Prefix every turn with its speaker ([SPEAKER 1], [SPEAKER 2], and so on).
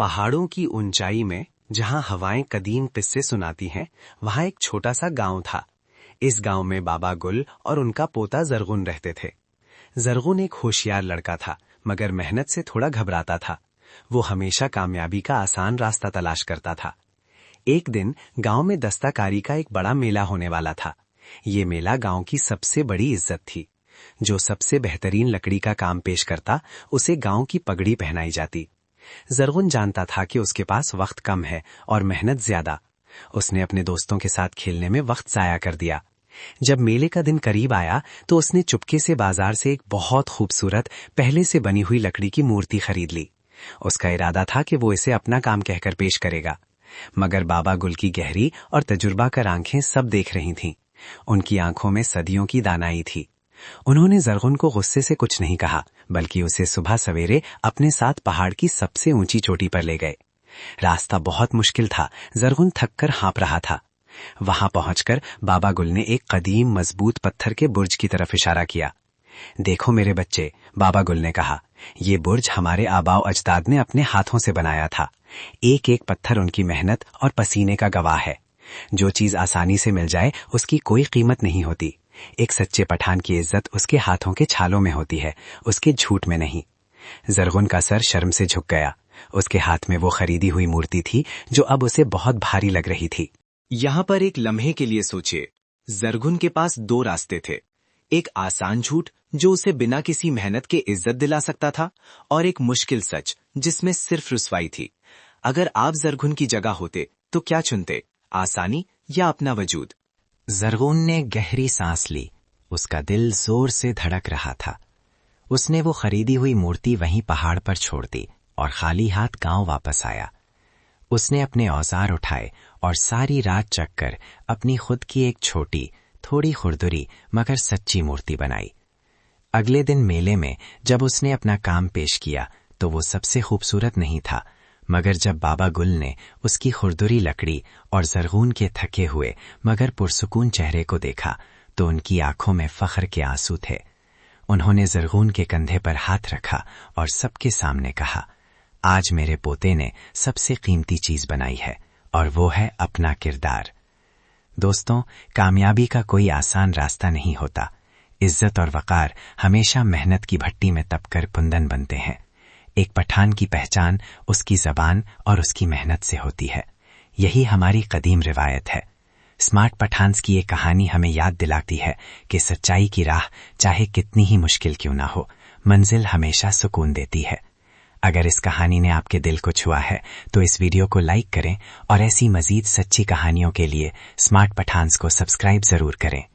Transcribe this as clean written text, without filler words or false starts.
[SPEAKER 1] पहाड़ों की ऊंचाई में जहां हवाएं कदीम किस्से सुनाती हैं, वहां एक छोटा सा गांव था। इस गांव में बाबा गुल और उनका पोता जरगुन रहते थे। जरगुन एक होशियार लड़का था, मगर मेहनत से थोड़ा घबराता था। वो हमेशा कामयाबी का आसान रास्ता तलाश करता था। एक दिन गांव में दस्तकारी का एक बड़ा मेला होने वाला था। ये मेला गांव की सबसे बड़ी इज्जत थी। जो सबसे बेहतरीन लकड़ी का काम पेश करता, उसे गांव की पगड़ी पहनाई जाती। जरगुन जानता था कि उसके पास वक्त कम है और मेहनत ज्यादा। उसने अपने दोस्तों के साथ खेलने में वक्त जाया कर दिया। जब मेले का दिन करीब आया तो उसने चुपके से बाजार से एक बहुत खूबसूरत पहले से बनी हुई लकड़ी की मूर्ति खरीद ली। उसका इरादा था कि वो इसे अपना काम कहकर पेश करेगा, मगर बाबा गुल की गहरी और तजुर्बाकार आंखें सब देख रही थीं। उनकी आंखों में सदियों की दानाई थी। उन्होंने जरगुन को गुस्से से कुछ नहीं कहा, बल्कि उसे सुबह सवेरे अपने साथ पहाड़ की सबसे ऊंची चोटी पर ले गए। रास्ता बहुत मुश्किल था। जरगुन थककर हाँप रहा था। वहां पहुंचकर बाबा गुल ने एक कदीम मजबूत पत्थर के बुर्ज की तरफ इशारा किया। देखो मेरे बच्चे, बाबा गुल ने कहा, ये बुर्ज हमारे आबाओ अजदाद ने अपने हाथों से बनाया था। एक एक पत्थर उनकी मेहनत और पसीने का गवाह है। जो चीज आसानी से मिल जाए उसकी कोई कीमत नहीं होती। एक सच्चे पठान की इज्जत उसके हाथों के छालों में होती है, उसके झूठ में नहीं। जरगुन का सर शर्म से झुक गया। उसके हाथ में वो खरीदी हुई मूर्ति थी जो अब उसे बहुत भारी लग रही थी।
[SPEAKER 2] यहां पर एक लम्हे के लिए सोचिए। जरगुन के पास दो रास्ते थे। एक आसान झूठ जो उसे बिना किसी मेहनत के इज्जत दिला सकता था, और एक मुश्किल सच जिसमें सिर्फ रुसवाई थी। अगर आप जरगुन की जगह होते तो क्या चुनते, आसानी या अपना वजूद?
[SPEAKER 3] जरगुन ने गहरी सांस ली। उसका दिल जोर से धड़क रहा था। उसने वो खरीदी हुई मूर्ति वहीं पहाड़ पर छोड़ दी और खाली हाथ गांव वापस आया। उसने अपने औजार उठाए और सारी रात चक्कर अपनी खुद की एक छोटी, थोड़ी खुरदुरी मगर सच्ची मूर्ति बनाई। अगले दिन मेले में जब उसने अपना काम पेश किया तो वो सबसे खूबसूरत नहीं था, मगर जब बाबा गुल ने उसकी खुरदुरी लकड़ी और जरगुन के थके हुए मगर पुरसुकून चेहरे को देखा तो उनकी आंखों में फख्र के आंसू थे। उन्होंने जरगुन के कंधे पर हाथ रखा और सबके सामने कहा, आज मेरे पोते ने सबसे कीमती चीज बनाई है, और वो है अपना किरदार। दोस्तों, कामयाबी का कोई आसान रास्ता नहीं होता। इज्जत और वकार हमेशा मेहनत की भट्टी में तपकर कुंदन बनते हैं। एक पठान की पहचान उसकी जबान और उसकी मेहनत से होती है। यही हमारी कदीम रिवायत है। स्मार्ट पठान्स की ये कहानी हमें याद दिलाती है कि सच्चाई की राह चाहे कितनी ही मुश्किल क्यों ना हो, मंजिल हमेशा सुकून देती है। अगर इस कहानी ने आपके दिल को छुआ है तो इस वीडियो को लाइक करें और ऐसी मजीद सच्ची कहानियों के लिए स्मार्ट पठान्स को सब्सक्राइब जरूर करें।